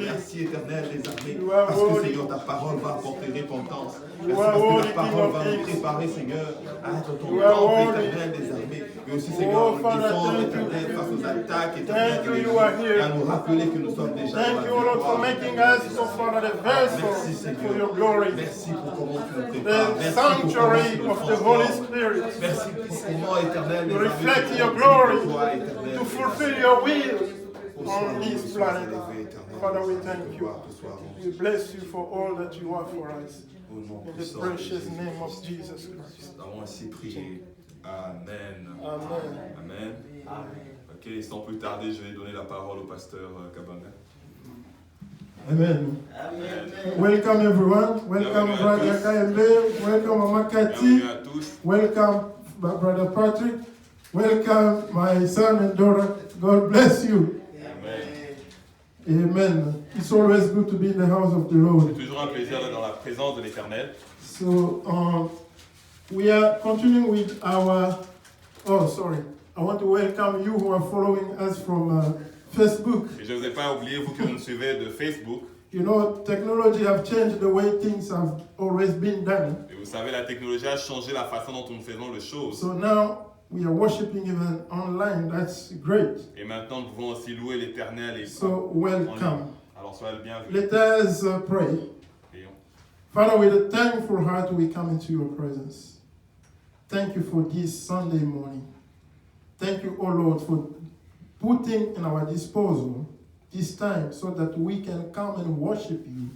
Merci éternel des armées, parce que Seigneur, ta parole va apporter repentance. Merci parce que ta parole va nous préparer, Seigneur, à être ton temple éternel des armées. Et aussi, Seigneur, nous défendre éternel face aux attaques éternelles et à nous rappeler que nous sommes déjà dans la victoire. Merci Seigneur, merci pour comment tu nous prépares. Merci pour comment tu nous transformes. Merci pour comment éternel des armées to fulfill your will on this planet. Father, we thank you. We bless you for all that you are for us. In the precious name of Jesus Christ. Nous avons ainsi prié. Amen. Amen. Amen. Ok, sans plus tarder, je vais donner la parole au pasteur Kabanga. Amen. Amen. Welcome everyone. Welcome Brother Kayembe. Welcome Mama Cathy. Welcome Brother Patrick. Welcome my son and daughter. God bless you. Amen. It's always good to be in the house of the Lord. C'est toujours un plaisir d'être dans la présence de l'Éternel. So we are continuing with our. Oh, sorry. I want to welcome you who are following us from Facebook. Et je ne vous ai pas oublié, vous qui nous suivez de Facebook. You know, technology have changed the way things have always been done. Et vous savez, la technologie a changé la façon dont nous faisons les choses. So now we are worshiping even online. That's great. Et maintenant, nous pouvons aussi louer l'Éternel. Et so welcome. Alors soyez le bienvenu. Let us pray. Father, with a thankful heart, we come into your presence. Thank you for this Sunday morning. Thank you, oh Lord, for putting in our disposal this time so that we can come and worship you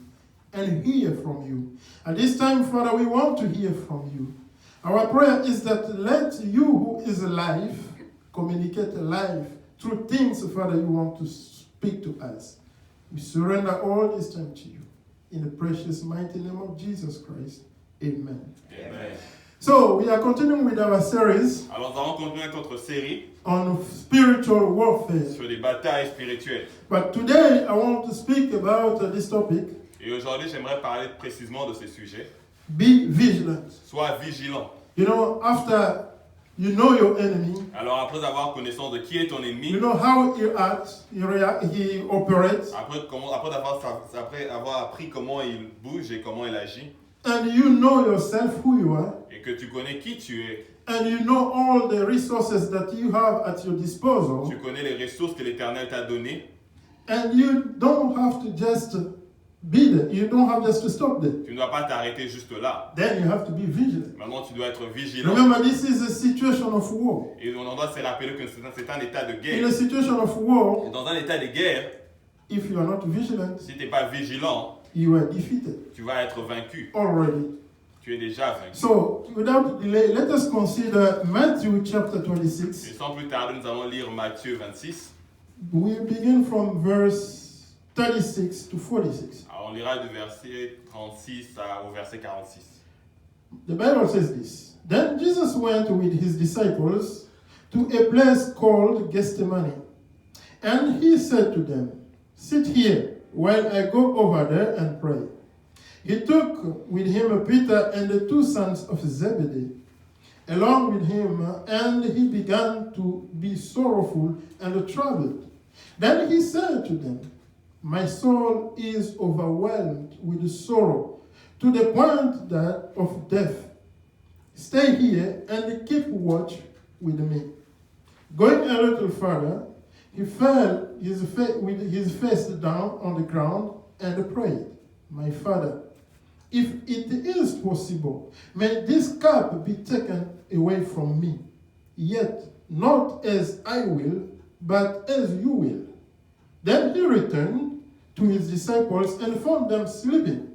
and hear from you. At this time, Father, we want to hear from you. Our prayer is that let you who is alive communicate alive through things, Father, you want to speak to us. We surrender all this time to you. In the precious mighty name of Jesus Christ. Amen. Amen. So we are continuing with our series. Alors nous allons continuer avec notre série on spiritual warfare. Sur les batailles spirituelles. But today I want to speak about this topic. Et aujourd'hui, j'aimerais parler précisément de ce sujet. Be vigilant. Sois vigilant. You know, after you know your enemy. Alors après avoir connaissance de qui est ton ennemi. You know how he acts, he operates. Après avoir appris comment il bouge et comment il agit. And you know yourself who you are. Et que tu connais qui tu es. And you know all the resources that you have at your disposal. Tu connais les ressources que l'Éternel t'a données. And you don't have to just be there. You don't have just to stop there. Tu ne dois pas t'arrêter juste là. Then you have to be vigilant. Maintenant, tu dois être vigilant. Remember, this is a situation of war. Et on doit se rappeler que c'est un état de guerre. In a situation of war, et dans un état de guerre, if you are not vigilant, si tu n'es pas vigilant, you are defeated. Tu vas être vaincu. Already. Tu es déjà vaincu. So, without delay, let us consider Matthew chapter 26. Et sans plus tarder, nous allons lire Matthieu 26. We begin from verse 36 to 46. Alors, on lira du verset 36 au verset 46. The Bible says this. Then Jesus went with his disciples to a place called Gethsemane. And he said to them, sit here while I go over there and pray. He took with him Peter and the two sons of Zebedee along with him, and he began to be sorrowful and troubled. Then he said to them, my soul is overwhelmed with sorrow to the point of death. Stay here and keep watch with me. Going a little further, he fell with his face down on the ground and prayed, My Father, if it is possible, may this cup be taken away from me. Yet not as I will, but as you will. Then he returned to his disciples and found them sleeping.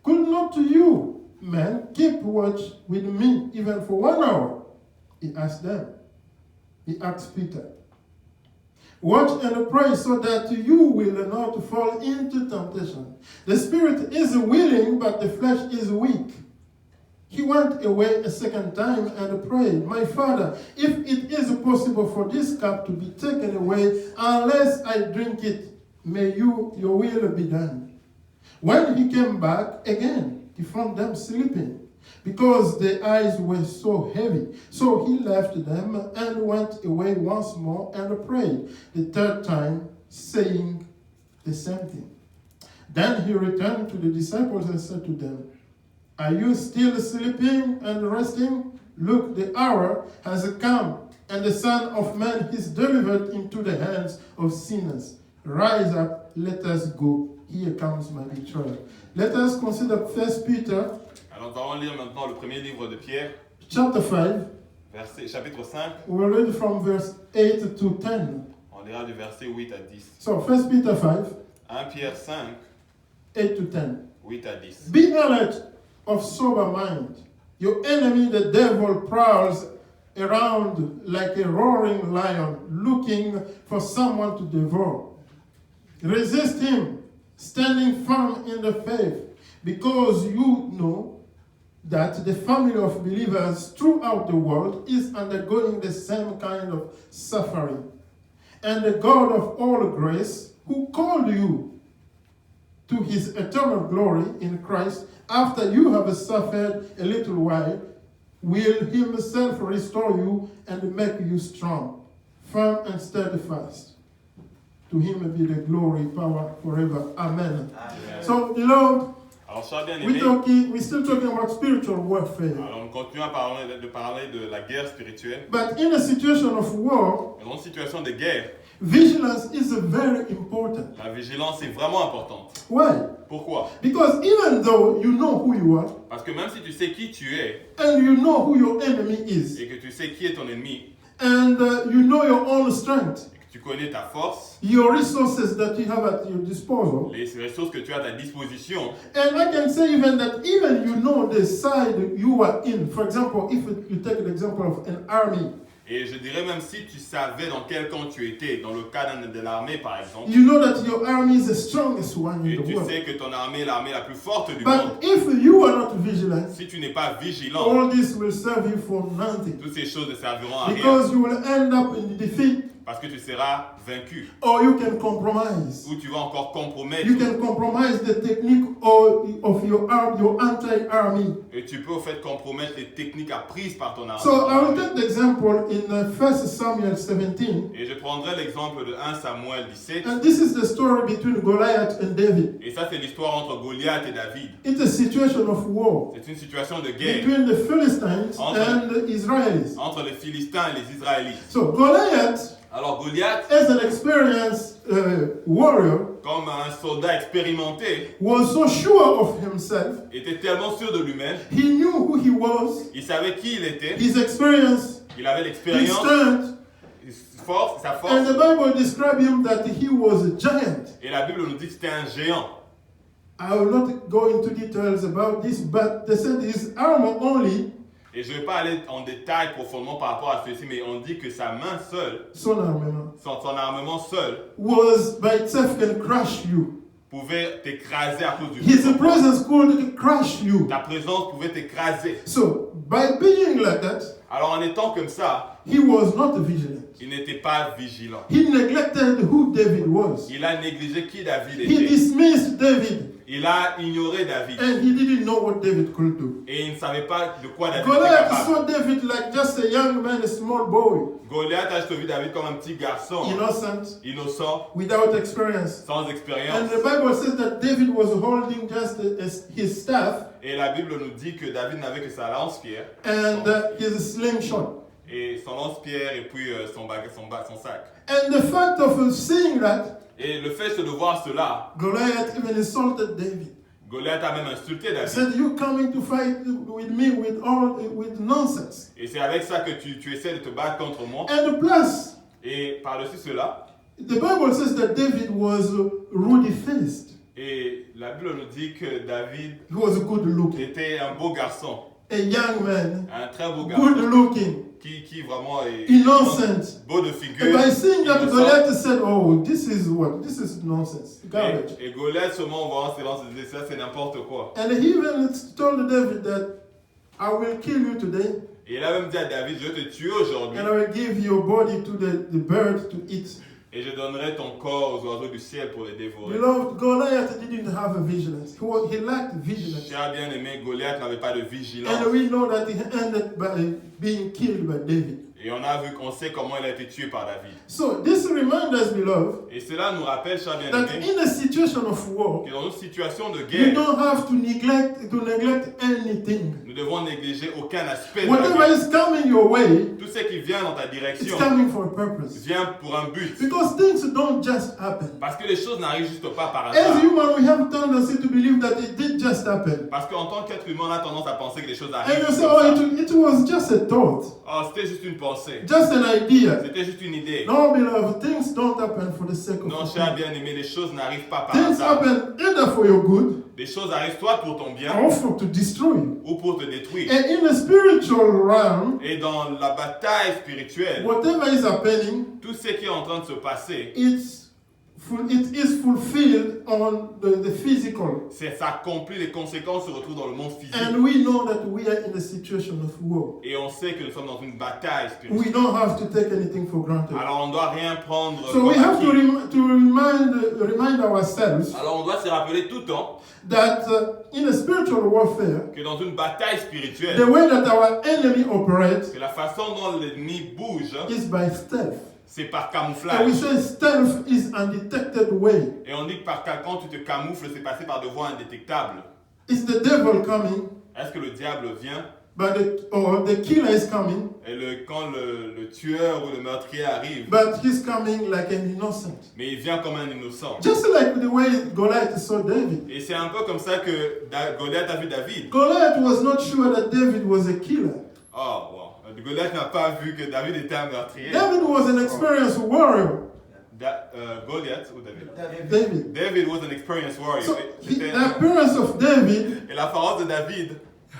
Could not you, men, keep watch with me even for 1 hour? He asked them. He asked Peter. Watch and pray so that you will not fall into temptation. The spirit is willing, but the flesh is weak. He went away a second time and prayed, My Father, if it is possible for this cup to be taken away, unless I drink it, may your will be done. When he came back again, he found them sleeping, because their eyes were so heavy. So he left them and went away once more and prayed the third time, saying the same thing. Then he returned to the disciples and said to them, Are you still sleeping and resting? Look, the hour has come, and the Son of Man is delivered into the hands of sinners. Rise up, let us go. Here comes my betrayer. Let us consider 1 Peter. Alors nous allons lire maintenant le premier livre de Pierre, Chapter 5. chapitre 5. We will read from verse 8 to 10. On lira du verset 8 à 10. So 1 Peter 5, 1 Pierre 5, 8 to 10. 8 à 10. Be alert of sober mind. Your enemy, the devil, prowls around like a roaring lion, looking for someone to devour. Resist him, standing firm in the faith, because you know that the family of believers throughout the world is undergoing the same kind of suffering. And the God of all grace, who called you to his eternal glory in Christ, after you have suffered a little while, will himself restore you and make you strong, firm and steadfast. To him be the glory, power forever. Amen. Amen. So, beloved, Alors, sois bien aimé. we're still talking about spiritual warfare. Alors, on continue à parler de la guerre spirituelle. But in a situation of war, Dans une situation de guerre, vigilance is very important. la vigilance est vraiment importante. Why? Pourquoi? Because even though you know who you are, Parce que même si tu sais qui tu es and you know who your enemy is, et que tu sais qui est ton ennemi and you know your own strength, et que tu connais ta force, your resources that you have at your disposal, les ressources que tu as à ta disposition, and I can say even that even you know the side you are in. For example, if you take an example of an army, et je dirais même si tu savais dans quel camp tu étais, dans le cas de l'armée par exemple, you know that your army is the strongest one in et the tu world. sais que ton armée est l'armée la plus forte du monde, But if you are not vigilant, si tu n'es pas vigilant, all this will serve you for nothing. toutes ces choses ne serviront à rien Because you will end up in defeat, parce que tu seras vaincu or you can compromise. ou tu vas encore compromettre You can compromise the technique of your anti-army. et tu peux au fait compromettre les techniques apprises par ton armée. So I will take the example in 1 Samuel 17. Et je prendrai l'exemple de 1 Samuel 17 And this is the story between Goliath and David. et ça c'est l'histoire entre Goliath et David. It's a situation of war C'est une situation de guerre between the Philistines Entre- and the Israelis. entre les Philistins et les Israélites. So Goliath, Alors Goliath, as an experienced warrior, comme un soldat expérimenté, was so sure of himself. était tellement sûr de lui-même, He knew who he was, il savait qui il était, his experience, il avait his l'expérience, strength, sa and force, the Bible describes him that he was a giant. et la Bible nous dit que c'était un géant. I will not go into details about this, but they said his armor only, Et je ne vais pas aller en détail profondément par rapport à ceci, mais on dit que sa main seule, son armor, son armement seul, was by itself can crush you. pouvait t'écraser à cause du His poids. presence could crush you. Ta présence pouvait t'écraser. So, by being like that, Alors en étant comme ça, he was not vigilant. il n'était pas vigilant. He neglected who David was. Il a négligé qui David He était. dismissed David, Il a ignoré David. and he didn't know what David could do. Et il ne savait pas de quoi David était Goliath capable. saw David like just a young man, a small boy, Goliath a juste vu David comme un petit garçon, innocent, innocent, without experience. sans And expérience. the Bible says that David was holding just his staff Et la Bible nous dit que David n'avait que sa lance-pierre and his slingshot. Et son lance-pierre et puis son sac. And the fact of seeing that, Et le fait de voir cela, Goliath even insulted David. Goliath a même insulté He David. said, "You coming to fight with me with nonsense." Et c'est avec ça que tu essaies de te battre contre moi. And plus, Et par-dessus cela, the Bible says that David was ruddy-faced. et la Bible nous dit que David He was good looking, était un beau garçon, a young man, un très beau garçon, good looking, qui vraiment est innocent. beau de And figure. by seeing that, innocent. Goliath said, "Oh, this is what? This is nonsense, garbage." Et Goliath seulement en voyant ses lances, il disait ça c'est n'importe quoi. And he even told David that, "I will kill you today, Et il a même dit à David, je vais te tuer aujourd'hui and I will give your body to the bird to eat." et je donnerai ton corps aux oiseaux du ciel pour les dévorer. Beloved, Goliath didn't have a vigilance. He lacked vigilance. Cher bien-aimé, Goliath n'avait pas de vigilance. And we know that he ended by being killed by David. Et on sait comment il a été tué par David. So this reminds us, beloved, Et cela nous rappelle, cher that bien-aimé, in a situation of war, que dans une situation de you guerre, don't have to neglect anything. nous devons négliger aucun aspect de la Whatever guerre. is coming your way, Tout ce qui vient dans ta it's direction coming for a purpose. vient pour un but. Because things don't just happen. Parce que les choses n'arrivent juste pas par As hasard. human, we have tendency to believe that it did just happen. Parce qu'en tant qu'être humain, on a tendance à penser que les choses And arrivent you juste say, comme "Oh, ça. it was just a thought, Oh, c'était juste une pensée. just an idea." C'était juste une idée. No, beloved, things don't happen for the sake of Non, it. cher bien-aimé, les choses n'arrivent pas par Things hasard. happen either for your good Les choses arrivent soit pour ton bien or for to destroy you. ou pour te détruire. And in the spiritual realm, Et dans la bataille spirituelle, whatever is happening, tout ce qui est en train de se passer, it is fulfilled on the physical. ça accomplit, les conséquences se retrouvent dans le monde physique. And we know that we are in a situation of war. Et on sait que nous sommes dans une bataille We spirituelle. don't have to take anything for granted. Alors on ne doit rien prendre So comme we have to, acquis. remind ourselves Alors on doit se rappeler tout le temps that in a spiritual warfare, que dans une bataille spirituelle, the way that our enemy operates que la façon dont l'ennemi bouge, is by stealth. c'est par And we camouflage. say stealth is undetected way. Et on dit que quand tu te camoufles, c'est passé par de voies indétectables. It's the devil coming, Est-ce que le diable vient or the killer is coming, et quand le tueur ou le meurtrier arrive, but he's coming like an innocent. mais il vient comme un innocent. Just like the way Goliath saw David. Et c'est un peu comme ça que Goliath a vu David. Goliath was not sure that David was a killer. Oh, wow. Goliath n'a pas vu que David était un meurtrier. David was an experienced warrior. Goliath ou David? David. David was an experienced warrior. So C'était- the appearance of David Et l'apparence de David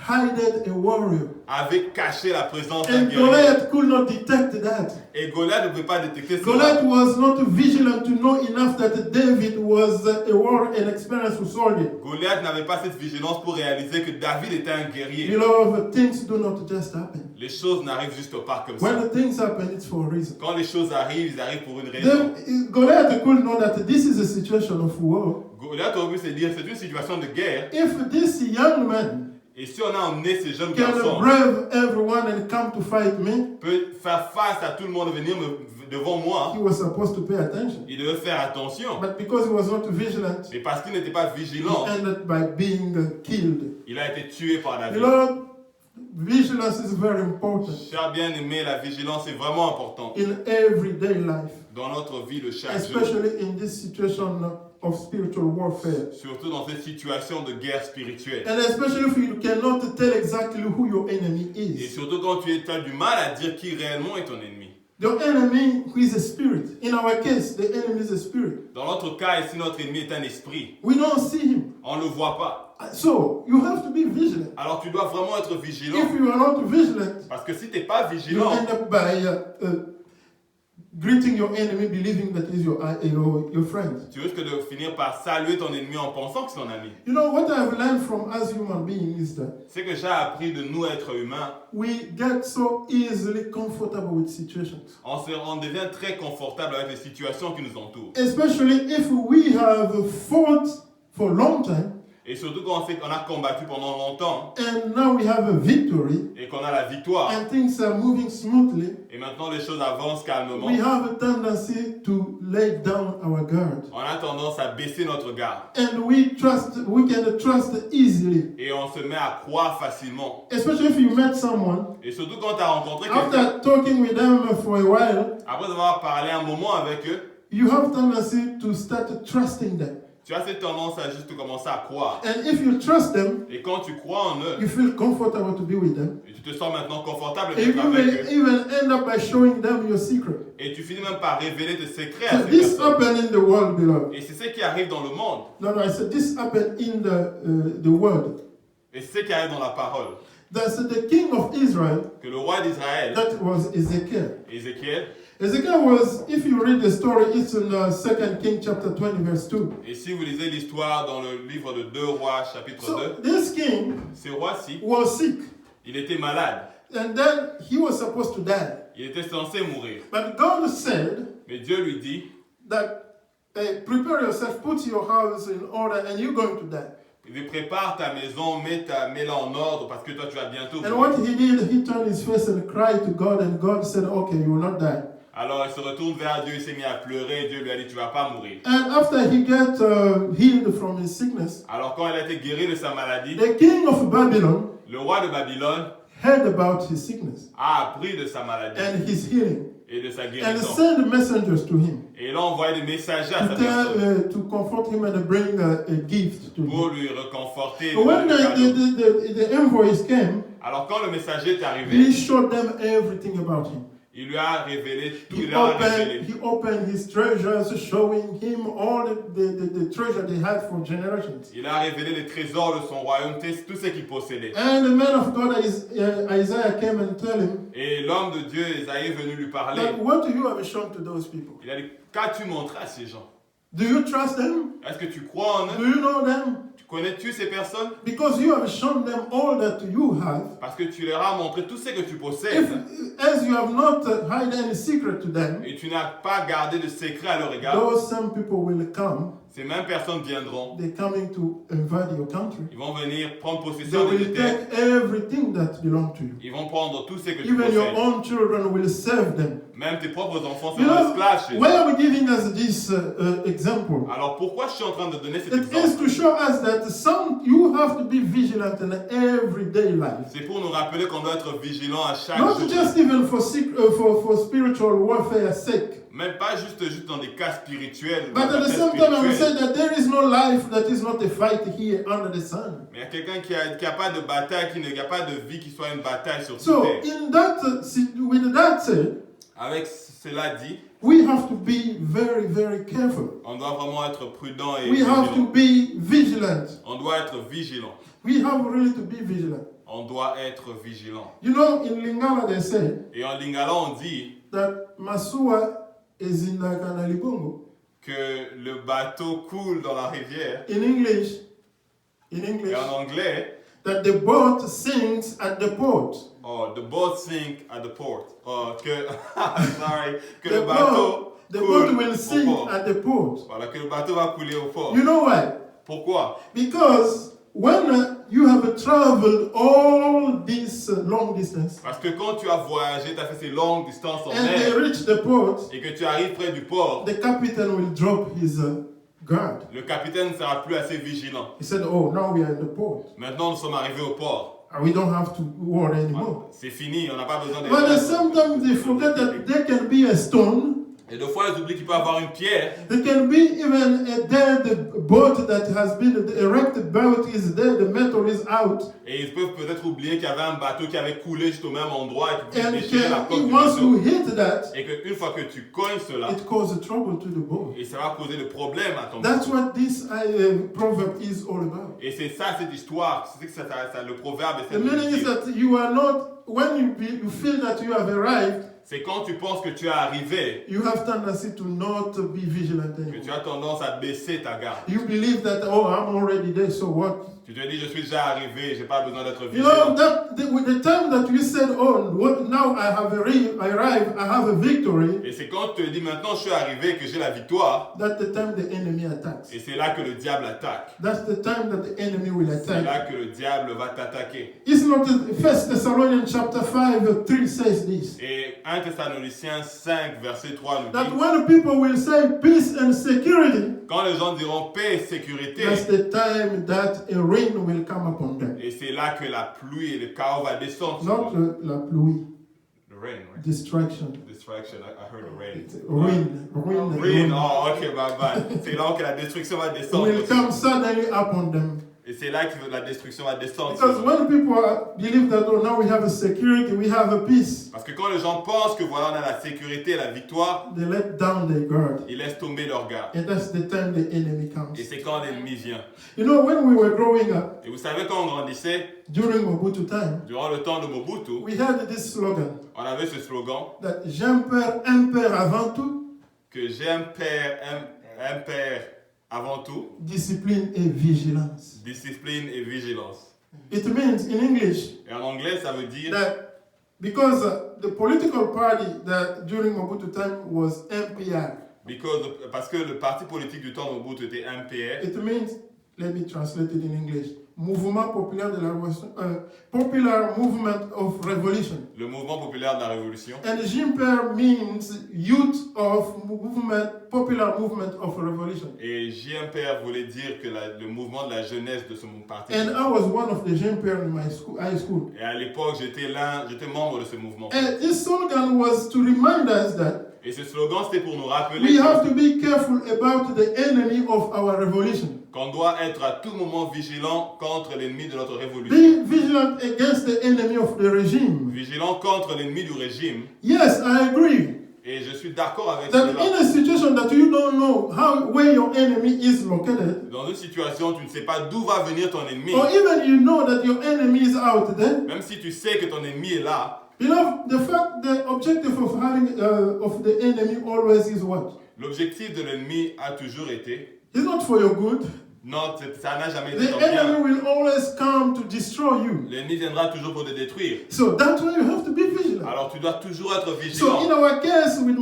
hided a warrior. avait caché la présence d'un And guerrier. Goliath could not detect that. Et Goliath ne pouvait pas détecter cela. Goliath was not vigilant to know enough that David was a warrior, an experienced soldier. Goliath n'avait pas cette vigilance pour réaliser que David était un guerrier. Beloved, things do not just happen. Les choses n'arrivent juste pas comme ça. When the things happen, it's for a reason. Quand les choses arrivent, ils arrivent pour une raison. Then Goliath could know that this is a situation of war. Goliath aurait pu se dire, c'est une situation de guerre. If this young man Et si on a emmené ces jeunes can garçons, brave everyone and come to fight me, peut faire face à tout le monde, venir devant moi, he was supposed to pay attention. il devait faire attention. But because he was not vigilant, Et parce qu'il n'était pas he vigilant, ended by being killed. il a été tué par David. Beloved, vigilance is very important Cher bien-aimé, la vigilance est vraiment importante in everyday life, dans notre vie de chaque jour. especially in this situation of spiritual warfare. Surtout dans cette situation de guerre spirituelle. And especially if you cannot tell exactly who your enemy Et is. surtout quand tu as du mal à dire qui réellement est ton ennemi. Your enemy is a spirit. In our case, the enemy is a spirit. Dans notre cas, ici, notre ennemi est un esprit. We don't see him. On ne le voit pas. So you have to be vigilant. Alors tu dois vraiment être vigilant. If you are not vigilant, Parce que si tu n'es pas you vigilant, end up by greeting your enemy, believing that is your friend. tu risques de finir par saluer ton ennemi en pensant que c'est ton ami. You know what I've learned from us human beings is that C'est que j'ai appris de nous êtres humains. we get so easily comfortable with situations, On devient très confortable avec les situations qui nous entourent. especially if we have fought for a long time Et surtout quand on sait qu'on a combattu pendant longtemps and now we have a victory et qu'on a la victoire. and things are moving smoothly, Et maintenant les choses avancent calmement. we have a tendency to lay down our guard. On a tendance à baisser notre garde. And we can trust easily. Et on se met à croire facilement. Especially if you met someone, Et surtout quand tu as rencontré quelqu'un, after talking with them for a while, après avoir parlé un moment avec eux, you have tendency to start trusting them. tu as cette tendance à juste commencer à croire. And if you trust them, Et quand tu crois en eux, you feel comfortable to be with them. et tu te sens maintenant confortable And d'être you avec may eux, even end up by showing them your secret. et tu finis même par révéler tes secrets à So ces this personnes. happened in the world, beloved. Et c'est ce qui arrive dans le monde. No, I said this happened in the world. Et c'est ce qui arrive dans la parole. That's the king of Israel. Que le roi d'Israël, That was Ezekiel. Ézéchiel, Ezekiel was, if you read the story, it's in 2 King chapter 20, verse 2. et si vous lisez l'histoire dans le livre de 2 rois chapitre So 2, this king ce roi-ci, was sick, il était malade. and then he was supposed to die. Il était censé mourir. But God said Mais Dieu lui dit, that, hey, prepare yourself, put your house in order, and you're going to die. il dit, prépare ta maison, mets-la en ordre parce que toi tu vas bientôt And mourir. what he did, he turned his face and cried to God, and God said, okay, you will not die. Alors il se retourne vers Dieu, il s'est mis à pleurer, Dieu lui a dit, tu vas pas mourir. And after he got healed from his sickness, Alors quand il a été guéri de sa maladie, the king of Babylon le roi de Babylone heard about his sickness a appris de sa maladie and his healing, et de sa and guérison. sent messengers to him Et il a envoyé des messagers à sa personne to comfort him and bring a gift to pour him. lui reconforter. But when le cadeau. the envoys came, Alors quand le messager est he arrivé, showed them everything about him. il lui a révélé tout, He il a révélé. opened his treasures, showing him all the treasure they had for generations. Il a révélé les trésors de son royaume, tout ce qu'il possédait. And the man of God, Isaiah, came and told him, Et l'homme de Dieu, Isaïe, est venu lui parler. that what you have shown to those people? Il a dit, qu'as-tu montré à ces gens? Do you trust them? Est-ce que tu crois en Do eux? you know them? Connais-tu ces personnes? Because you have shown them all that you have. Parce que tu leur as montré tout ce que tu If, possèdes. as you have not hide any secret to them, Et tu n'as pas gardé de secret à leur égard. those same people will come. Ces mêmes personnes viendront. They're coming to invade your country. Ils vont venir prendre They possession de tes will terres. take everything that belongs to you. Ils vont prendre tout ce que tu Even your possèdes. own children will serve them. Même tes propres enfants You seront know, esclaves chez eux. why are we giving us this example? Alors pourquoi je suis en train de donner cet It is exemple? to show us that you have to be vigilant in everyday life. C'est pour nous rappeler qu'on doit être vigilant à chaque Not jour. just even for spiritual warfare sake. Même pas juste dans des cas spirituels. But dans at the des same cas time, I will spirituels. say that there is no life that is not a fight here under the sun. Mais il y a quelqu'un qui a pas de bataille, qui n'a pas de vie qui soit une bataille sur So, cette terre. in that, with that said, Avec cela dit, we have to be very, very careful. on doit vraiment être prudent et We have to vigilant. be vigilant. On doit être vigilant. We have really to be vigilant. On doit être vigilant. You know, in Lingala they say Et en lingala, on dit that Masua is in Libongo. que le bateau coule dans la rivière. In English, Et en anglais, that the boat sinks at the port. oh, the boat sink at the port. Oh, que, sorry, que The le bateau the coule boat will au sink port. at the port. Voilà, que le bateau va couler au port. You know why? Pourquoi? Because when you have traveled all this long distance Parce que quand tu as voyagé, tu as fait ces longues distances en and they mer reach the port, et que tu arrives près du port, the captain will drop his guard. le capitaine ne sera plus assez vigilant. He said, "Oh, now we are in the port. Maintenant, nous sommes arrivés au port. We don't have to worry anymore." C'est fini, on n'a pas besoin But de... sometimes they forget that there can be a stone. Et deux fois, ils oublient qu'il peut y avoir une pierre. There can be even a dead boat that has been, the erected boat is there, the metal is out. Et ils peuvent peut-être oublier qu'il y avait un bateau qui avait coulé juste au même endroit et qui And pouvait déchirer la coque du once you bateau. hit that, Et qu'une fois que tu cognes cela, it causes trouble to the boat. et ça va causer des problèmes à ton That's bateau. what this proverb is all about. Et c'est ça cette histoire, c'est que le proverbe The essaie de meaning nous is dire. that you are not, when you feel that you have arrived, C'est quand tu penses que tu es arrivé you have tendency to not be vigilant que tu anymore. as tendance à baisser ta garde. You believe that, oh, I'm already there, so what? Tu te dis, je suis déjà arrivé, je n'ai pas besoin d'être You know, vigilant. with the time that you said, oh, now I have arrived, I have a victory, Et c'est quand tu te dis, maintenant je suis arrivé, que j'ai la victoire. that's the time the enemy attacks. Et c'est là que le diable attaque. That's the time that the enemy will C'est attack. là que le diable va t'attaquer. It's not 1 Thessalonians chapter 5, 3 says this. Et 1 Thessaloniciens 5, verset 3 nous That dit, when people will say peace and security, quand les gens diront paix et sécurité, that's the time that a rain will come upon them. et c'est là que la pluie et le chaos va descendre sur Not eux. la pluie, The rain, right? distraction. Distraction, I heard the rain. Rain. Oh, ok, bye bye. C'est là que la destruction va descendre. Will come suddenly upon them. Et c'est là que la destruction va descendre. Because when people believe that, oh, now we have a security, we have a peace, Parce que quand les gens pensent que voilà, on a la sécurité et la victoire, they let down their guard. ils laissent tomber leur garde. And that's the time the enemy comes. Et c'est quand l'ennemi vient. You know, when we were growing up, Et vous savez, quand on grandissait, during Mobutu time, durant le temps de Mobutu, we had this slogan on avait ce slogan that j'impère avant tout, que j'aime un père avant tout, discipline et vigilance. discipline et vigilance. It means in English Et en anglais, ça veut dire that because the political party that during Mobutu time was MPR, parce que le parti politique du temps de Mobutu était MPR. it means, let me translate it in English, Mouvement populaire de la Révolution, Popular Movement of Revolution. Le mouvement populaire de la révolution. And JMPR means Youth of Movement, Popular Movement of Revolution. Et JMPR voulait dire que le mouvement de la jeunesse de ce parti. And I was one of the JMPR in my school, high school. Et à l'époque, j'étais membre de ce mouvement. And this slogan was to remind us that Et ce slogan, c'était pour nous rappeler we have to be careful about the enemy of our revolution. qu'on doit être à tout moment vigilant contre l'ennemi de notre révolution. Be vigilant against the enemy of the regime. Vigilant contre l'ennemi du régime. Yes, I agree. Et je suis d'accord avec That cela. in a situation that you don't know where your enemy is located, Dans une situation où tu ne sais pas d'où va venir ton ennemi, or even you know that your enemy is out there, même si tu sais que ton ennemi est là, beloved, the objective of having of the enemy always is what? l'objectif de l'ennemi a toujours été, It's not for your good. non, ça n'a jamais été The ton enemy bien. will always come to destroy you. L'ennemi viendra toujours pour te détruire. So that's why you have to be vigilant. Alors tu dois toujours être So vigilant. in our case with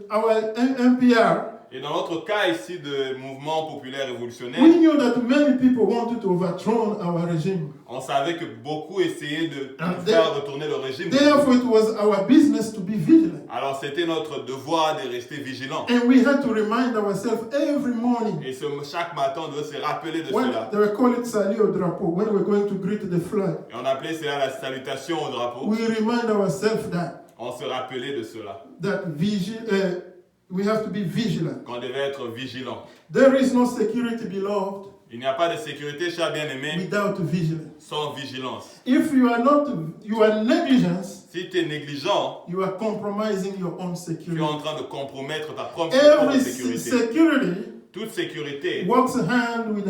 our MPR, Et dans notre cas ici de mouvement populaire révolutionnaire, we knew that many people wanted to overthrow our regime. on savait que beaucoup essayaient de And faire retourner le régime. Therefore, it was our business to be vigilant. Alors c'était notre devoir de rester vigilant. And we had to remind ourselves every morning. Et chaque matin, on devait se rappeler de When cela. they were called Sali au drapeau, when we're going to greet the flag, Et on appelait cela la salutation au drapeau. we remind ourselves On se rappelait de cela. We have to be vigilant. Qu'on devait être vigilant. There is no security, beloved, Il n'y a pas de sécurité, chers bien-aimés, without vigilance. sans vigilance. If you are negligence, Si tu es négligent, you are compromising your own tu es security. en train de compromettre ta propre Every sécurité. security Toute sécurité works hand with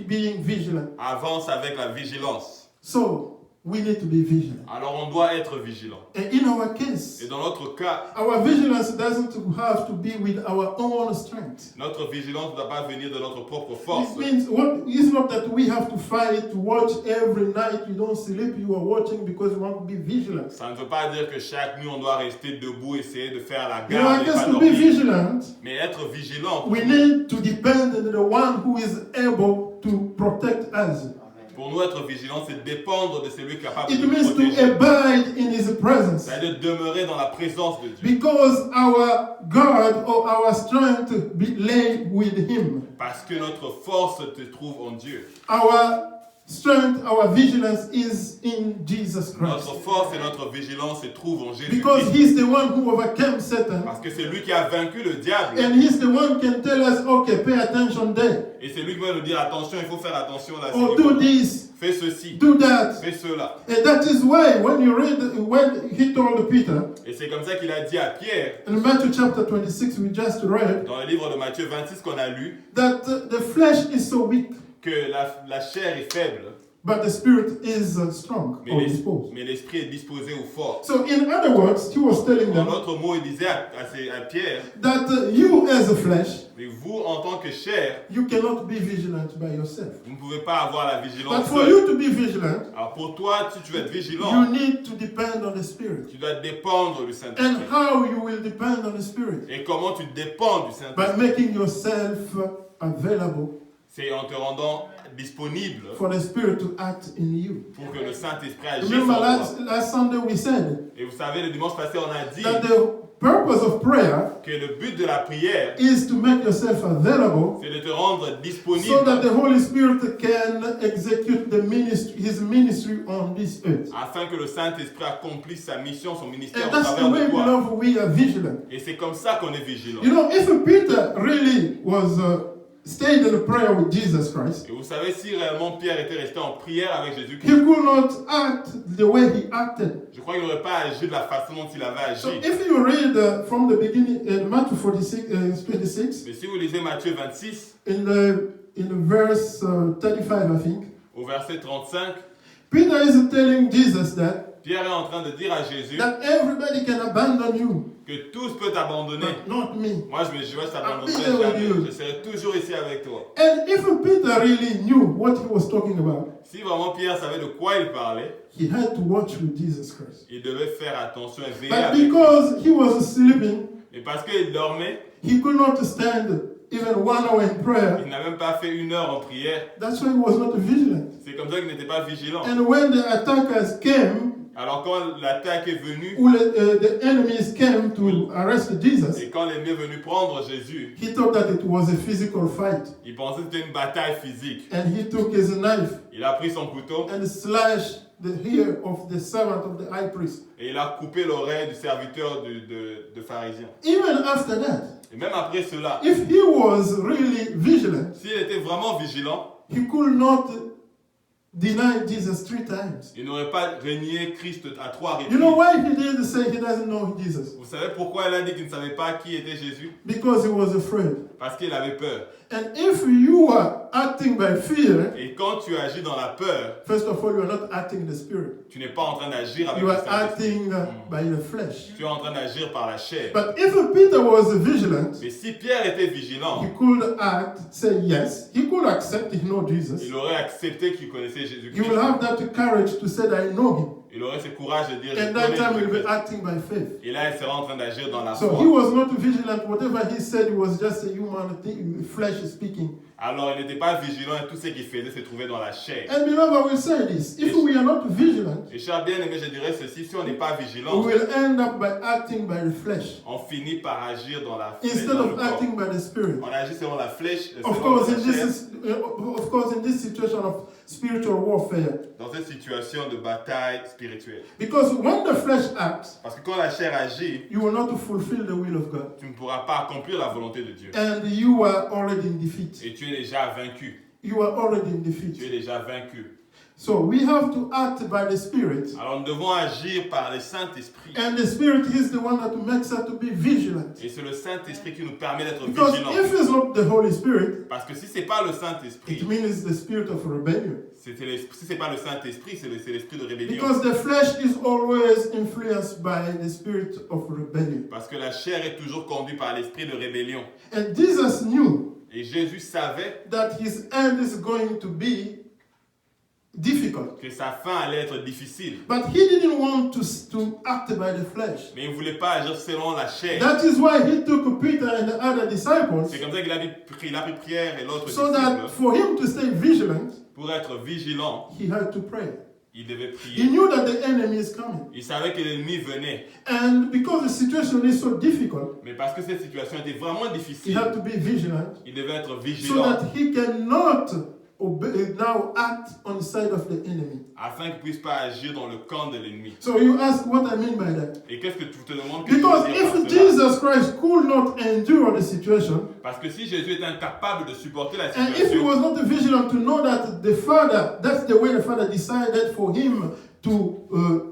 being vigilant. avance avec la vigilance. So we need to be vigilant. Alors on doit être vigilant. And in our case, Et dans notre cas, our vigilance doesn't have to be with our own strength. notre vigilance ne doit pas venir de notre propre force. It means it's not that we have to fight, to watch every night. You don't sleep, you are watching because you want to be vigilant. Ça ne veut pas dire que chaque nuit on doit rester debout, essayer de faire la You know, I garde et guess pas to be dormir. vigilant, Mais être vigilant, we need to depend on the one who is able to protect us. pour nous être vigilants, c'est dépendre de celui capable It de nous means to protéger. abide in His presence. C'est de demeurer dans la présence de Dieu. Because our God or our strength lay with Him. Parce que notre force se trouve en Dieu. Our strength, our vigilance is in Jesus Christ. Notre force et notre vigilance se trouvent en Because Jésus-Christ. He's the one who overcame Satan. Parce que c'est lui qui a vaincu le diable. And He's the one who can tell us, okay, pay attention there. Et c'est lui qui va nous dire attention, il faut faire attention là. Or do this, Fais ceci, do that. fais cela. And that is why when He told Peter, Et c'est comme ça qu'il a dit à Pierre, in Matthew chapter 26 we just read, dans le livre de Matthieu 26 qu'on a lu, that the flesh is so weak. que la chair est faible. but the spirit is strong or disposed. Mais l'esprit est disposé ou fort. So in other words, he was telling En them d'autres mots, il disait à Pierre, that you as a flesh, mais vous en tant que chair, you cannot be vigilant by yourself. vous ne pouvez pas avoir la But vigilance for seul. you to be vigilant, Alors pour toi, si tu veux être you vigilant, need to depend on the Spirit. tu dois dépendre du Saint-Esprit. And how you will depend on the Spirit? Et comment tu dépends du By Saint-Esprit? making yourself available C'est en te rendant disponible for the Spirit to act in you. pour que le Saint-Esprit agisse en Remember toi. last Sunday we said Et vous savez, le dimanche passé, on a dit that the purpose of prayer que le but de la prière, is to make yourself available c'est de te rendre so that disponible the Holy Spirit can execute his ministry on this earth. afin que le Saint-Esprit accomplisse sa mission, son ministère And au that's the travers way, de toi. beloved, we are vigilant. Et c'est comme ça qu'on est vigilant. You know, if Peter really was stayed in prayer with Jesus Christ, Et vous savez, si réellement Pierre était resté en prière avec he Jésus-Christ, could not act the way he acted. je crois qu'il n'aurait pas agi de la façon dont il avait So agi. if you read from the beginning in Matthew 26, Mais si vous lisez Matthieu 26, in the verse 35, I think, au verset 35, Peter is telling Jesus that Pierre est en train de dire à Jésus everybody can abandon you, que tous peuvent t'abandonner. but not me. Moi, je ne t'abandonnerai I'll be there with jamais. you. Je serai toujours ici avec toi. And if Peter really knew what he was talking about, Si vraiment Pierre savait de quoi il parlait, he had to watch with Jesus Christ. il devait faire attention et veiller But avec lui. because he was sleeping, Et parce qu'il dormait, he could not stand even 1 hour in prayer. il n'a même pas fait 1 heure en prière. That's why he was not vigilant. C'est comme ça qu'il n'était pas vigilant. And when the attackers came, Alors quand l'attaque est venue, the enemies came to arrest Jesus, et quand l'ennemi est venu prendre Jésus, he thought that it was a physical fight. il pensait que c'était une bataille physique. And he took his knife Il a pris son couteau and slashed the ear of the servant of the high priest. et il a coupé l'oreille du serviteur de pharisien. Even after that, Et même après cela, if he was really vigilant, s'il était vraiment vigilant, he could not deny Jesus 3 times. il n'aurait pas régné Christ à 3 reprises. You know why he didn't say he doesn't know Jesus? Vous savez pourquoi il a dit qu'il ne savait pas qui était Jésus? Because he was afraid. Parce qu'il avait peur. And if you are acting by fear, Et quand tu agis dans la peur, first of all, you are not acting in the spirit. tu n'es pas en train d'agir avec You le are Saint-Esprit. acting by the flesh. Tu es en train d'agir par la chair. But if Peter was vigilant, Mais si Pierre était vigilant, he could act, say yes. He could accept he know Jesus. il aurait accepté qu'il connaissait He Jésus-Christ. will have that courage to say that I know him. Il aurait ce courage de dire je And that connais time he'll be Jésus-Christ. acting by faith. Et là, il sera en train d'agir dans la So he foi. was not vigilant. Whatever he said was just a human thing, flesh speaking. Alors, il n'était pas vigilant et tout ce qu'il faisait se trouvait dans la chair. And beloved, I will say this. If we are not vigilant, Et cher bien-aimé, je dirais ceci, si on n'est pas we vigilant, will end up by acting by the flesh on finit par agir dans la flèche, instead dans le of corps. acting by the spirit. On agit selon la flèche, Of selon course, la chair. of course, in this situation of spiritual warfare, Dans cette situation de bataille spirituelle. because when the flesh acts, Parce que quand la chair agit, you will not fulfill the will of God, tu ne pourras pas accomplir la volonté de Dieu. and you are already in defeat. Et tu es déjà vaincu. You are already in Tu es defeat. déjà vaincu. So we have to act by the Spirit, Alors nous devons agir par le Saint-Esprit. and the Spirit is the one that makes us to be vigilant. Et c'est le Saint-Esprit qui nous permet d'être Because vigilants. if it's not the Holy Spirit, Parce que si ce n'est pas le it Saint-Esprit, means it's the spirit of rebellion. si ce n'est pas le Saint-Esprit, c'est l'esprit de rébellion. Because the flesh is always influenced by the spirit of rebellion. Parce que la chair est toujours conduite par l'esprit de rébellion. And Jesus knew Et Jésus savait that his end is going to be difficult. que sa fin allait être difficile. But he didn't want to act by the flesh. Mais il ne voulait pas agir selon la chair. That is why he took Peter and the other disciples, C'est comme ça qu'il a pris Pierre et l'autre so that disciple. for him to stay vigilant, Pour être vigilant, he had to pray. il devait He prier. knew that the enemy is coming. Il savait que l'ennemi venait. And because the situation is so difficult, Mais parce que cette situation était vraiment he difficile, had to be vigilant il devait être so vigilant that he cannot now act on the side of the enemy. afin qu'il ne puisse pas agir dans le camp de l'ennemi. So you ask what I mean by that. Et qu'est-ce que tu te demandes que tu Because veux dire par if cela? Jesus Christ could not endure the situation, Parce que si Jésus est incapable de supporter la and if he situation, was not vigilant to know that the Father, that's the way the Father decided for him to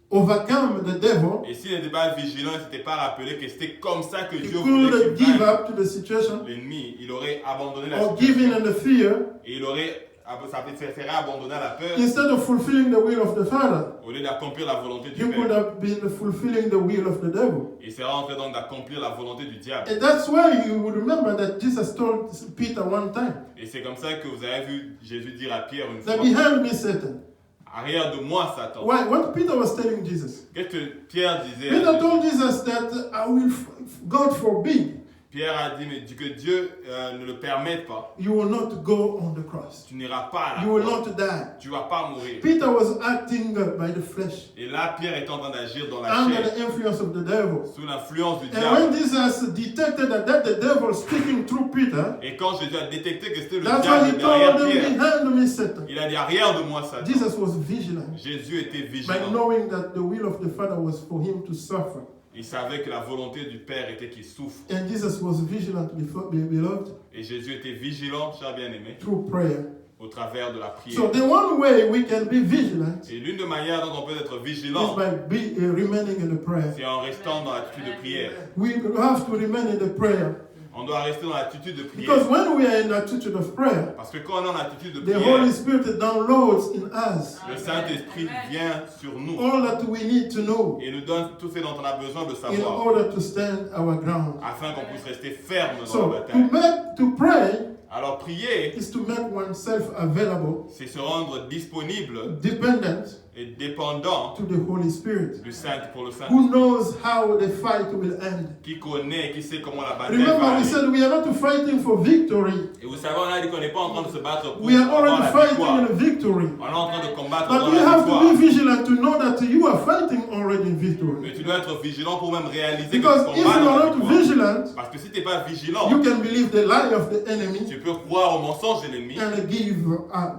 overcome the devil, et s'il n'était pas vigilant, il ne s'était pas rappelé que c'était comme ça que he Dieu voulait could qu'il give vainque up to the situation l'ennemi, il aurait abandonné la or give in situation in the fear et il aurait préférait abandonner à la peur Instead of fulfilling the will of the Father, au lieu d'accomplir la volonté du you could Père. have been fulfilling the will of the devil. Il s'est en train donc d'accomplir la volonté du diable. And that's why you would remember that Jesus told Peter one time, Et c'est comme ça que vous avez vu Jésus dire à Pierre une that fois, behind me, Satan. arrière de moi, Satan. Why? What Peter was telling Jesus. Qu'est-ce que Pierre disait? Peter told Jesus that God forbid, Pierre a dit mais que Dieu ne le permette pas. you will not go on the cross. Tu n'iras pas à You la will croix. not die. Tu vas pas mourir. Peter was acting by the flesh, Et là, Pierre est en train d'agir dans la under chair, the influence of the devil. sous l'influence du And when diable. Jesus detected that the devil speaking through Peter, Et quand Jésus a détecté que c'était le that's why diable he derrière told him, Pierre, behind me, Satan. il a dit arrière de moi, Satan. Jesus was vigilant Jésus était by vigilant. knowing that the will of the Father was for him to suffer. Il savait que la volonté du Père était qu'il souffre. And Jesus was vigilant, beloved, Et Jésus était vigilant, cher bien-aimé, through prayer. au travers de la prière. So the one way we can be vigilant Et l'une des manières dont on peut être is vigilant, by remaining in the prayer. c'est en restant dans l'attitude de prière. We have to remain in the prayer On doit rester dans l'attitude de prière. because when we are in attitude of prayer, Parce que quand on est en attitude de the prière, Holy Spirit downloads in us le Saint-Esprit vient sur nous all that we need to know et nous donne tout ce dont on a besoin de in savoir order to stand our ground. afin qu'on puisse rester ferme dans la So bataille. to pray Alors prier, is to make oneself available, c'est se rendre disponible dependent et dépendant to the Holy Spirit, du Saint pour le Saint, who knows how the fight will end. qui connaît, qui sait comment la bataille Remember, va we aller. said we are not fighting for victory. Et vous savez, on a dit qu'on n'est pas en train de se battre pour We are avoir already la fighting victoire. in a victory. On est en train de combattre But dans we la have to victoire. be vigilant to know that you are fighting already in Mais victory. tu dois être vigilant pour même réaliser que Because tu if combats you dans are la not victoire. vigilant, Parce que si tu n'es pas vigilant, you can believe the lie of the enemy tu peux croire au mensonge de l'ennemi and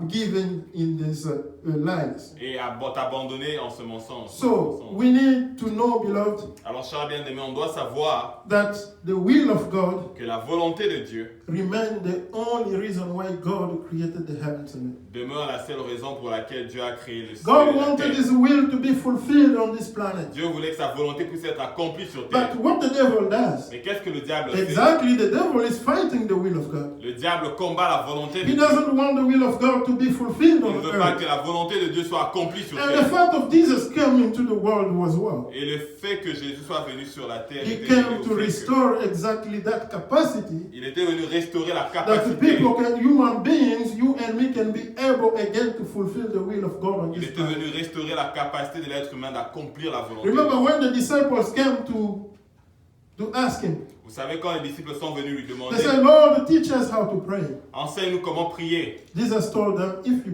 give in these lies. et t'abandonner en ce mensonge. So we need to know, beloved, Alors, cher bien-aimé, on doit savoir that the will of God que la volonté de Dieu remains the only reason why God created the heavens and earth. demeure la seule raison pour laquelle Dieu a créé le ciel God et la wanted terre. His will to be fulfilled on this planet. Dieu voulait que sa volonté puisse être accomplie sur terre. But what the devil does, Mais qu'est-ce que le diable fait? exactly, the devil is fighting the will of God. Le diable combat la volonté de He Dieu. doesn't want the will of God to be fulfilled Il ne on veut pas earth. que la volonté de Dieu soit accomplie sur And the terre. fact of Jesus coming to the world was well. Et le fait que Jésus soit venu sur la terre, He était came lié au to fait que restore exactly that capacity il était venu restaurer la that capacité. people can, human beings, you and me, can be able again to fulfill the will of God on Il this était venu planet. restaurer la capacité de l'être humain d'accomplir la volonté. Remember when the disciples came to ask him, Vous savez, quand les disciples sont venus lui they demander, said, Lord, teach us how to pray. enseigne-nous comment prier. Jesus told them, if you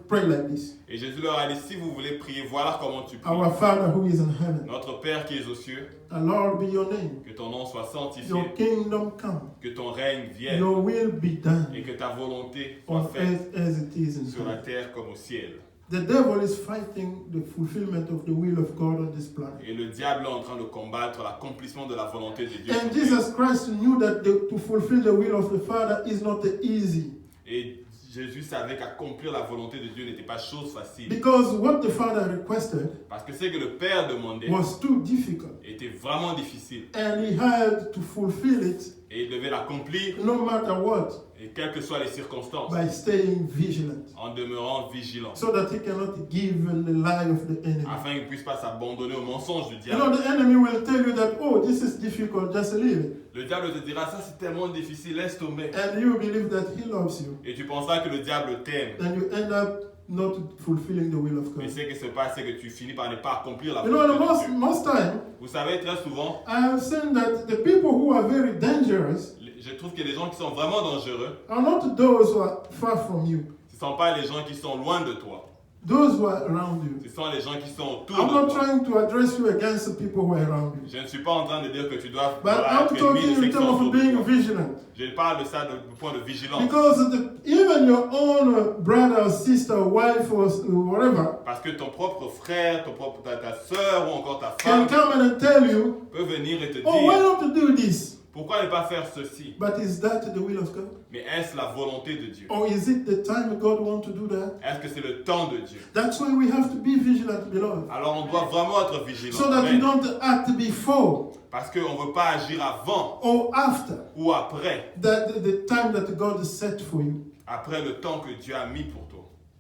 pray like this. Et Jésus leur a dit, si vous voulez prier, voilà comment tu pries. Our Father who is in heaven, Notre Père qui es aux cieux, hallowed be your name. que ton nom soit sanctifié, Your kingdom come. que ton règne vienne Your will be done et que ta volonté on soit faite earth as it is in sur la heaven. terre comme au ciel. The devil is fighting the fulfillment of the will of God on this planet. Et le diable est en train de combattre l'accomplissement de la volonté de Dieu. And sur terre. Jesus Christ knew that to fulfill the will of the Father is not easy. Et Jésus savait qu'accomplir la volonté de Dieu n'était pas chose facile. Because what the Father requested Parce que ce que le Père demandait was too difficult. était vraiment difficile. And he had to fulfill it Et il devait l'accomplir, no matter what et quelles que soient les circonstances, by staying vigilant. en demeurant vigilant, So that he cannot give in the lie of the enemy. afin qu'il ne puisse pas s'abandonner au mensonge du You know, diable. the enemy will tell you that, oh, this is difficult, just leave it. Le diable te dira, ça c'est tellement difficile, laisse tomber. And you believe that he loves you. Et tu penseras que le diable t'aime. Then you end up not fulfilling the will of Mais God. ce qui se passe, c'est que tu finis par ne pas accomplir la You know, volonté de Dieu. most time, Vous savez, très souvent, I have seen that the people who are very dangerous je trouve que les gens qui sont vraiment dangereux, are not those who are far from you, ce ne sont pas les gens qui sont loin de toi. those who are around you. Ce sont les gens qui sont autour I'm de not toi. trying to address you against the people who are around you. Je ne suis pas en train de dire que tu dois But I'm être talking ennemi de in section terms autour of de being toi. vigilant. Je parle de ça du point de vigilance. Because even your own brother or sister, wife or whatever Parce que ton propre frère, ta soeur ou encore ta can femme come and tell you, peut venir et te oh, why dire, don't you do this? pourquoi ne pas faire ceci? But is that the will of God? Mais est-ce la volonté de Dieu? Or is it the time God wants to do that? Est-ce que c'est le temps de Dieu? That's why we have to be vigilant, beloved. Alors on doit vraiment être vigilant. So that you Amen. don't act before Parce qu'on ne veut pas agir avant or after ou après, the time that God set for you. après le temps que Dieu a mis pour toi.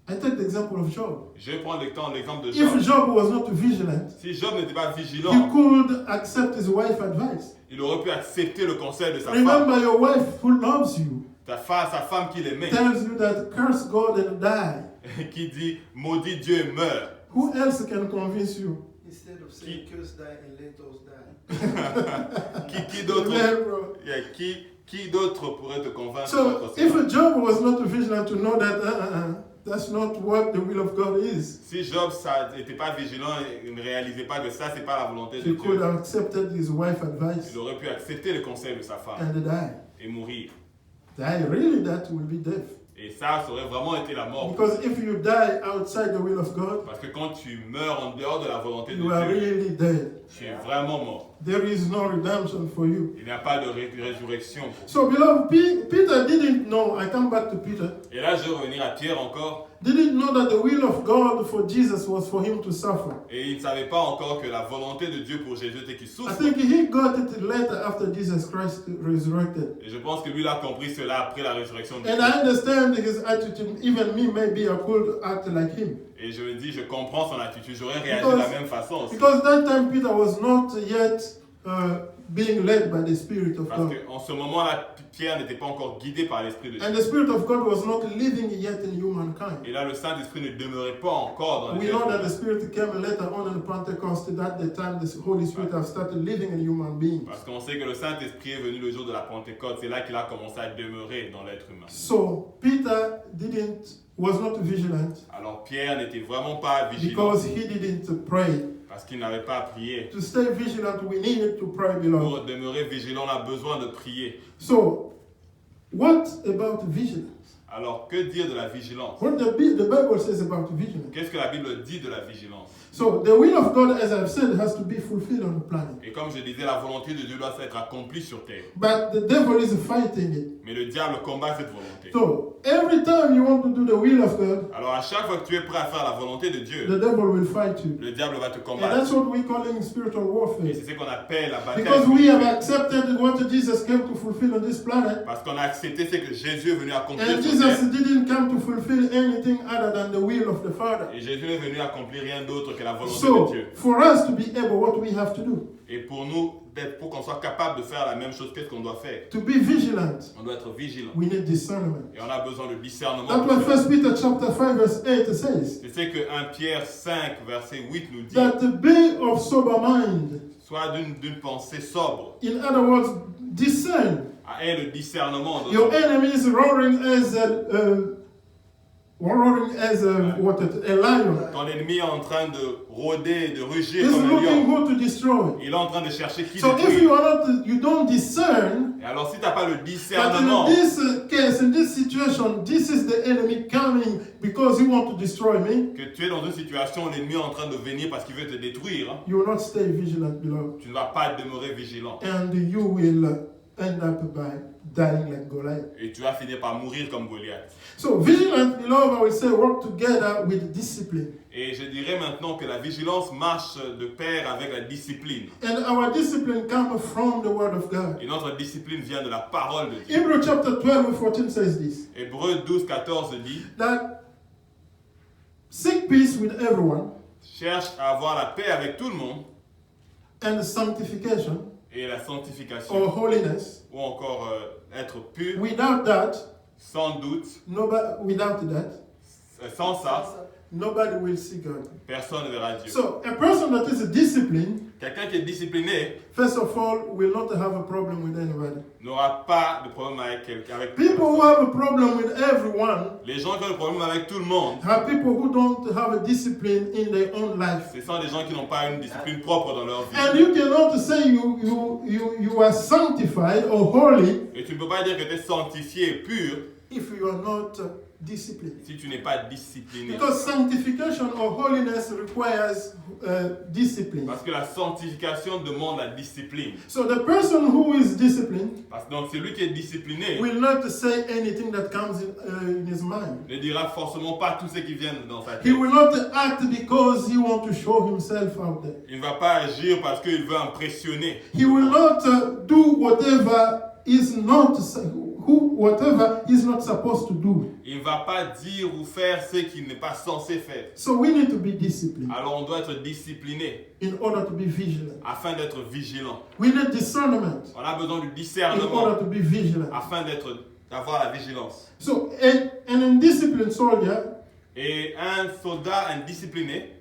I take the example of Job. Je vais prendre l'exemple de If Job. Job was not vigilant, Si Job n'était pas he vigilant, could accept his wife's advice. il aurait pu accepter le conseil de sa femme. Remember, your wife who loves you Sa femme qui l'aimait, tells you that curse God and die. qui dit maudit Dieu et meurt. Who else can convince you? Instead of saying curse die and let us die. Qui d'autre Amen, bro. Yeah, qui d'autre pourrait te convaincre So, d'être if aussi? Job was not vigilant to know that that's not what the will of God is, Si Job n'était pas vigilant et ne réalisait pas que ça, c'est pas la volonté de he could Dieu, have accepted his wife's advice il aurait pu accepter le conseil de sa femme and die. et mourir. Really, that will be death. Et ça aurait vraiment été la mort. Because if you die outside the will of God, Parce que quand tu meurs en dehors de la volonté de you are Dieu, really dead. tu es vraiment mort. There is no redemption for you. Il n'y a pas de résurrection. So, beloved, Peter didn't know. I come back to Peter. Et là, je vais revenir à Pierre encore. Didn't know that the will of God for Jesus was for him to suffer. Et il ne savait pas encore que la volonté de Dieu pour Jésus était qu'il I souffre. think he got it later after Jesus Christ resurrected. Et je pense que lui, il a compris cela après la résurrection de And Jésus. I understand his attitude. Even me, maybe I could act like him. Et je me dis, je comprends son attitude. J'aurais réagi de la même façon aussi. Because that time Peter was not yet being led by the Spirit of Parce God. qu'en ce moment-là, Pierre n'était pas encore guidé par l'Esprit de Dieu. And the Spirit of God was not living yet in humankind. Et là, le Saint-Esprit ne demeurait pas encore dans We les know that êtres. the Spirit came later on in Pentecost. At the time the Holy Spirit have started living in human beings. Parce qu'on sait que le Saint-Esprit est venu le jour de la Pentecôte. C'est là qu'il a commencé à demeurer dans l'être humain. So Peter was not vigilant Alors Pierre n'était vraiment pas vigilant because he didn't pray. parce qu'il n'avait pas prié. To stay vigilant, we need to pray, beloved. Pour demeurer vigilant, on a besoin de prier. So, what about vigilance? Alors, que dire de la vigilance? What the Bible says about vigilance. Qu'est-ce que la Bible dit de la vigilance? So, the will of God, as I've said, has to be fulfilled on the planet. Et comme je disais, la volonté de Dieu doit être accomplie sur terre. But the devil is fighting it. Mais le diable combat cette volonté. So, every time you want to do the will of God, Alors, à chaque fois que tu es prêt à faire la volonté de Dieu, the devil will fight you. le diable va te And combattre. that's what we're calling spiritual Et warfare. c'est ce qu'on appelle la bataille. Because we have spirituelle. accepted what Jesus came to fulfill on this planet. Parce qu'on a accepté ce que Jésus est venu accomplir And sur Jesus terre. didn't come to fulfill anything other than the will of the Father. Et Jésus n'est venu accomplir rien d'autre que la volonté de So, Dieu. for us to be able, what we have to do? Et pour nous, pour qu'on soit capable de faire la même chose, qu'est-ce qu'on doit faire? To be vigilant, On doit être vigilant. we need discernment. Et on a besoin de discernement. That's what 1 Peter chapter 5 verse 8 says. C'est ce que 1 Pierre 5, verset 8 nous dit. That be of sober mind. Soit d'une pensée sobre. In other words, discern. Aie le discernement. Your enemy is roaring as a lion. Ton ennemi est en train de rôder, de rugir He's comme un looking lion. who to destroy. Il est en train de chercher qui So if détruire. you don't discern, Et alors si tu n'as pas le that discernement, in this case, in this situation, this is the enemy coming because he wants to destroy me, que tu es dans une situation où l'ennemi est en train de venir parce qu'il veut te détruire, hein, you will not stay vigilant, beloved. tu ne vas pas demeurer vigilant. And you will end up by dying like Goliath. Et tu vas finir par mourir comme Goliath. So vigilance, beloved, I will say, work together with discipline. Et je dirais maintenant que la vigilance marche de pair avec la discipline. And our discipline comes from the Word of God. Et notre discipline vient de la parole de Dieu. Hebrews chapter 12 and 14 says this, Hébreux 12, 14 dit, that seek peace with everyone cherche à avoir la paix avec tout le monde and sanctification et la sanctification, or holiness. ou encore être pur, Without that, sans doute. Sans ça, nobody will see God. personne ne verra Dieu. So a person that is disciplined, Quelqu'un qui est discipliné first of all, will not have a problem with anybody. n'aura pas de problème avec quelqu'un. People who have a problem with everyone Les gens qui ont des problèmes avec tout le monde, are people who don't have a discipline in their own life. ce sont des gens qui n'ont pas une discipline propre dans leur And vie. you cannot say you are sanctified or holy Et tu ne peux pas dire que tu es sanctifié et pur if you are not disciplined. si tu n'es pas discipliné. Because sanctification or holiness requires discipline. Parce que la sanctification demande la discipline. So the person who is disciplined Parce que donc celui qui est discipliné will not say anything that comes in his mind. ne dira forcément pas tout ce qui vient dans sa He tête. will not act because he wants to show himself out there. Il ne va pas agir parce qu'il veut impressionner. He will not do whatever is not whatever he's not supposed to do. Il ne va pas dire ou faire ce qu'il n'est pas censé faire. So we need to be disciplined Alors on doit être discipliné in order to be vigilant. afin d'être vigilant. We need discernment On a besoin du in order discernement to be vigilant. afin d'avoir la vigilance. So an indisciplined soldier Et un soldat indiscipliné,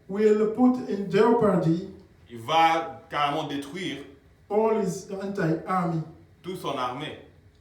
will put in jeopardy il va carrément détruire all his anti-army toute son armée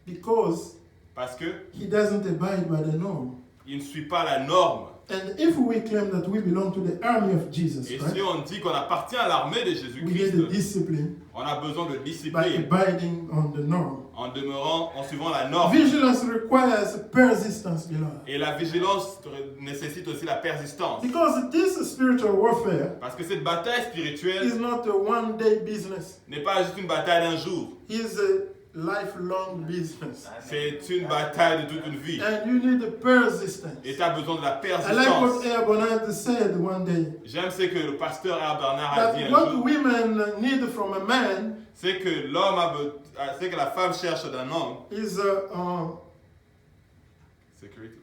because parce que he doesn't abide by the norm. il ne suit pas la norme. And if we claim that we belong to the army of Jesus Et Christ, si on dit qu'on appartient à l'armée de we Jésus-Christ, need a discipline on a besoin de by discipline abiding on the norm. en demeurant, en suivant la norme. Vigilance requires persistence, beloved. Et la vigilance nécessite aussi la persistance. Because this spiritual warfare Parce que cette bataille spirituelle is not a one-day business. n'est pas juste une bataille d'un jour. It's a lifelong business. C'est une bataille de toute une vie. And you need a persistence. Et tu as besoin de la I like persistance. what Air Bonnet said one day. J'aime ce que le pasteur R. Bernard a dit That un what jour. women need from a man C'est que l'homme c'est que la femme cherche d'un homme. is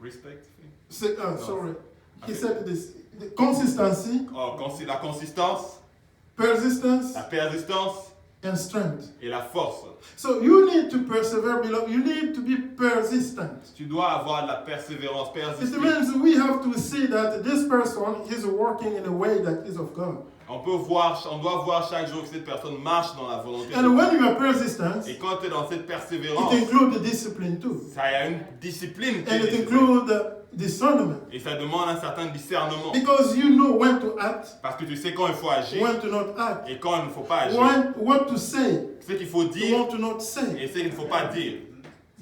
Respect. sorry. He said this: the consistency, Oh, la consistance, persistence, la persistance and strength. et la force. So you need to persevere, beloved. You need to be persistent. Tu dois avoir de la persévérance, It persister. means we have to see that this person is working in a way that is of God. On doit voir chaque jour que cette personne marche dans la volonté de And Dieu. when you are persistent, Et quand tu es dans cette it persévérance, includes the discipline too. ça y a une discipline qui And est it nécessaire. includes discernment. Et ça demande un certain discernement. Because you know when to act, Parce que tu sais quand il faut agir when to not act, et quand il ne faut pas agir. what to say, Ce qu'il faut what dire to not say. et ce qu'il ne faut pas dire.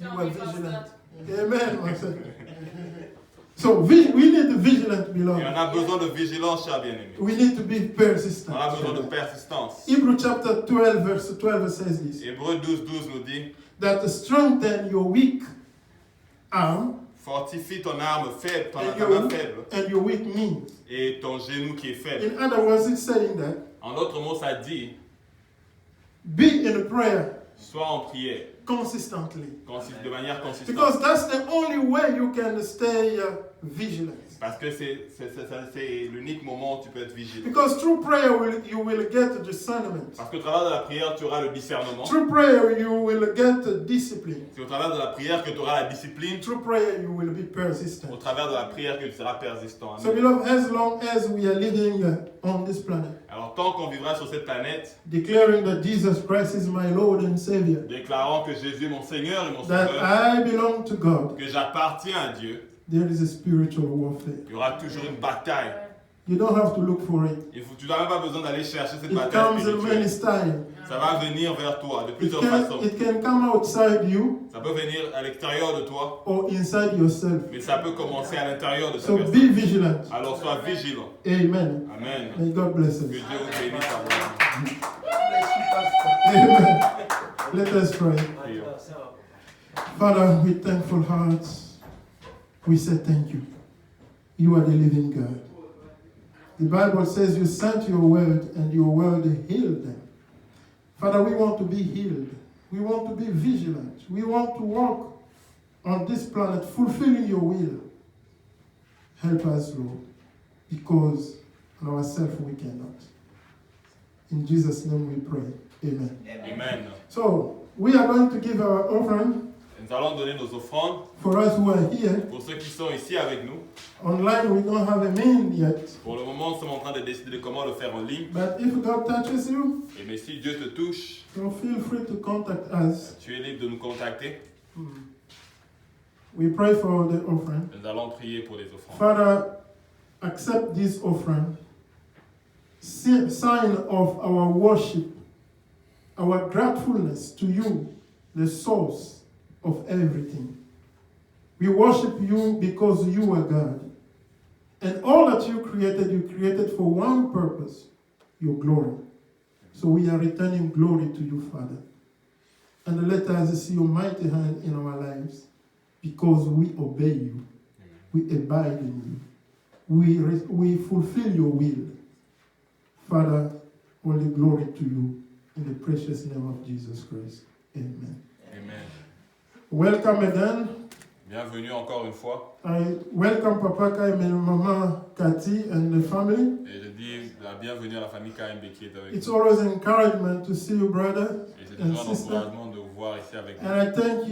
You are vigilant. Amen, my friend. So we need the vigilant, Et beloved. on a besoin de vigilance, cher bien-aimé. We need to be persistent. On a besoin de persistance. Hebrew chapter 12, verse 12 says this: Hébreux 12 nous dit, that strengthen your weak arm fortifie ton arme faible, ta and main faible and your weak knees. et ton genou qui est faible. In other words, it's saying that En d'autres mots, ça dit, be in prayer sois en prière, consistently. de manière consistante. Because that's the only way you can stay vigilant. Parce que c'est l'unique moment où tu peux être vigilant. Because through prayer you will get discernment. Parce qu'au travers de la prière, tu auras le discernement. Through prayer you will get discipline. C'est au travers de la prière que tu auras la discipline. Through prayer you will be Au persistent. travers de la prière que tu seras persistant. So Amen. beloved, as long as we are living on this planet, Alors tant qu'on vivra sur cette planète, declaring that Jesus Christ is my Lord and Savior, déclarant que Jésus est mon Seigneur et mon that Sauveur, I belong to God, que j'appartiens à Dieu, there is a spiritual warfare. il y aura toujours une bataille. You don't have to look for it. Tu n'as même pas besoin d'aller chercher cette It bataille comes in spirituelle. many styles. Ça va venir vers toi de It plusieurs façons. can come outside you Ça peut venir à l'extérieur de toi, or inside yourself. mais ça peut commencer à l'intérieur de ta So personne. be vigilant. Alors sois vigilant. Amen. Amen. May God bless Que us. Dieu vous bénisse abondamment. Amen. Let us pray. Prions. Father, with thankful hearts, we say thank you. You are the living God. The Bible says you sent your word and your word healed them. Father, we want to be healed. We want to be vigilant. We want to walk on this planet fulfilling your will. Help us, Lord, because on ourselves we cannot. In Jesus' name we pray. Amen. Amen. So, we are going to give our offering. Nous allons donner nos offrandes For us who are here, pour ceux qui sont ici avec nous. online we don't have a mean yet. Pour le moment, nous sommes en train de décider de comment le faire en ligne. But if God touches you, Mais si Dieu te touche, so feel free to contact us. tu es libre de nous contacter. We pray for the offering. Nous allons prier pour les offrandes. Father, accept this offering, sign of our worship, our gratefulness to you, the source of everything. We worship you because you are God. And all that you created for one purpose, your glory. So we are returning glory to you, Father. And let us see your mighty hand in our lives because we obey you. We abide in you. We fulfill your will. Father, all the glory to you in the precious name of Jesus Christ. Amen. Amen. Welcome again. Bienvenue encore une fois. I welcome Papa Kaim and Mama Cathy and the family. Et je dis la bienvenue à la famille KMB qui est avec It's nous. always an encouragement to see you, brother Et c'est and toujours un sister. encouragement de vous voir ici avec nous. And I thank you.